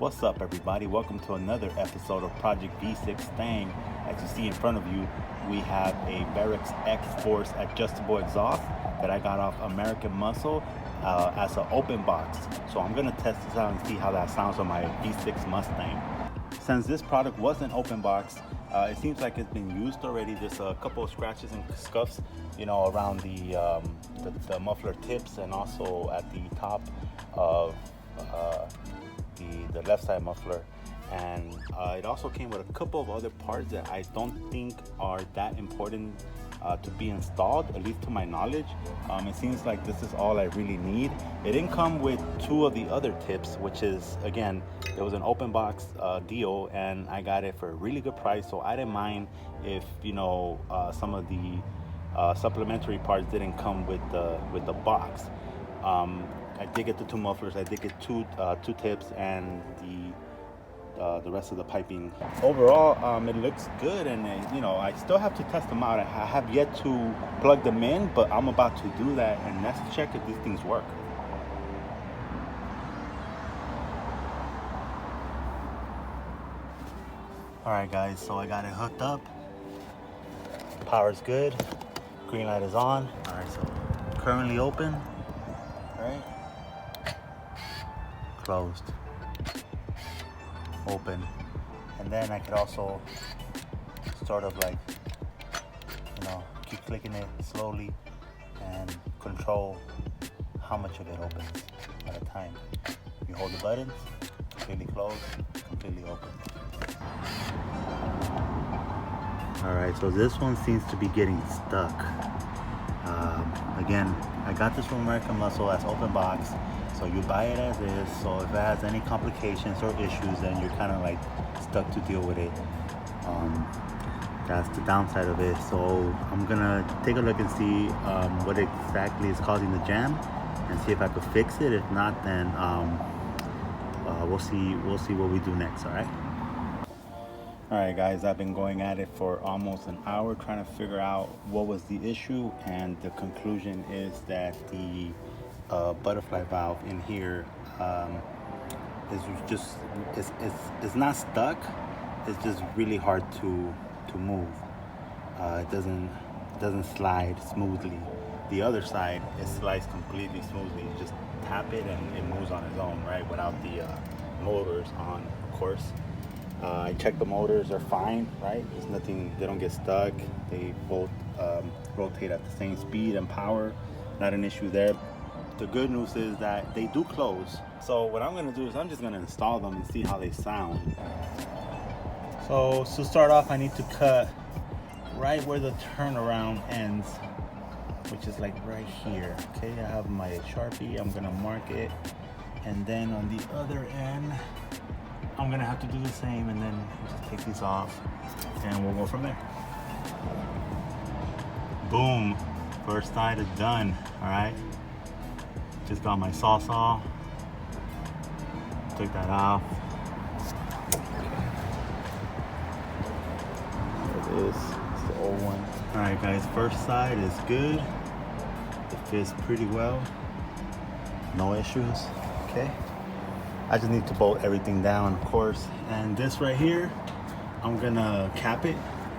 What's up, everybody? Welcome to another episode of Project V6 Stang. As you see in front of you, we have a Varex XForce adjustable exhaust that I got off American Muscle as an open box. So I'm gonna test this out and see how that sounds on my V6 Mustang. Since this product was an open box, it seems like it's been used already. There's a couple of scratches and scuffs, around the muffler tips and also at the top of the left side muffler. And it also came with a couple of other parts that I don't think are that important to be installed, at least to my knowledge. It seems like this is all I really need. It didn't come with two of the other tips, which is, again, it was an open box deal and I got it for a really good price, so I didn't mind if some of the supplementary parts didn't come with the box. I did get the two mufflers, I did get two tips, and the rest of the piping. Overall, it looks good, and I still have to test them out. I have yet to plug them in, but I'm about to do that, and let's check if these things work. All right, guys, so I got it hooked up. Power's good. Green light is on. All right, so currently open. All right. Closed. Open. And then I could also sort of like, keep clicking it slowly and control how much of it opens at a time. You hold the buttons, completely closed, completely open. All right, so this one seems to be getting stuck. Again, I got this from American Muscle as open box. So you buy it as is, so if it has any complications or issues, then you're kind of like stuck to deal with it. That's the downside of it. So I'm gonna take a look and see what exactly is causing the jam and see if I could fix it. If not, then we'll see what we do next. All right, guys, I've been going at it for almost an hour trying to figure out what was the issue, and the conclusion is that the butterfly valve in here is not stuck. It's just really hard to move. It doesn't slide smoothly. The other side, it slides completely smoothly. You just tap it and it moves on its own, right? Without the motors on, of course. I checked the motors, they're fine, right? There's nothing, they don't get stuck. They both rotate at the same speed and power. Not an issue there. The good news is that they do close. So what I'm gonna do is I'm just gonna install them and see how they sound. So to start off, I need to cut right where the turnaround ends, which is like right here. Okay, I have my Sharpie, I'm gonna mark it. And then on the other end, I'm gonna have to do the same, and then just take these off and we'll go from there. Boom, first side is done, all right? Just got my saw, took that off. There it is, it's the old one. All right, guys, first side is good. It fits pretty well, no issues, okay? I just need to bolt everything down, of course. And this right here, I'm gonna cap it.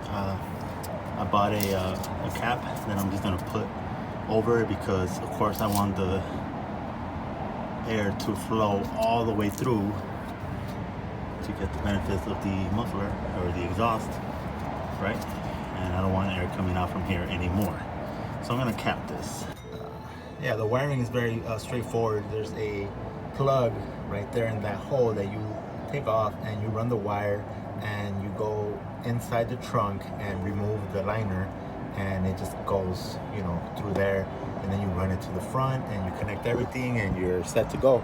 I bought a cap that I'm just gonna put over it because, of course, I want the air to flow all the way through to get the benefits of the muffler or the exhaust, right? And I don't want air coming out from here anymore. So I'm gonna cap this. Yeah, the wiring is very straightforward. There's a plug right there in that hole that you take off, and you run the wire and you go inside the trunk and remove the liner, and it just goes through there, and then you run it to the front and you connect everything and you're set to go.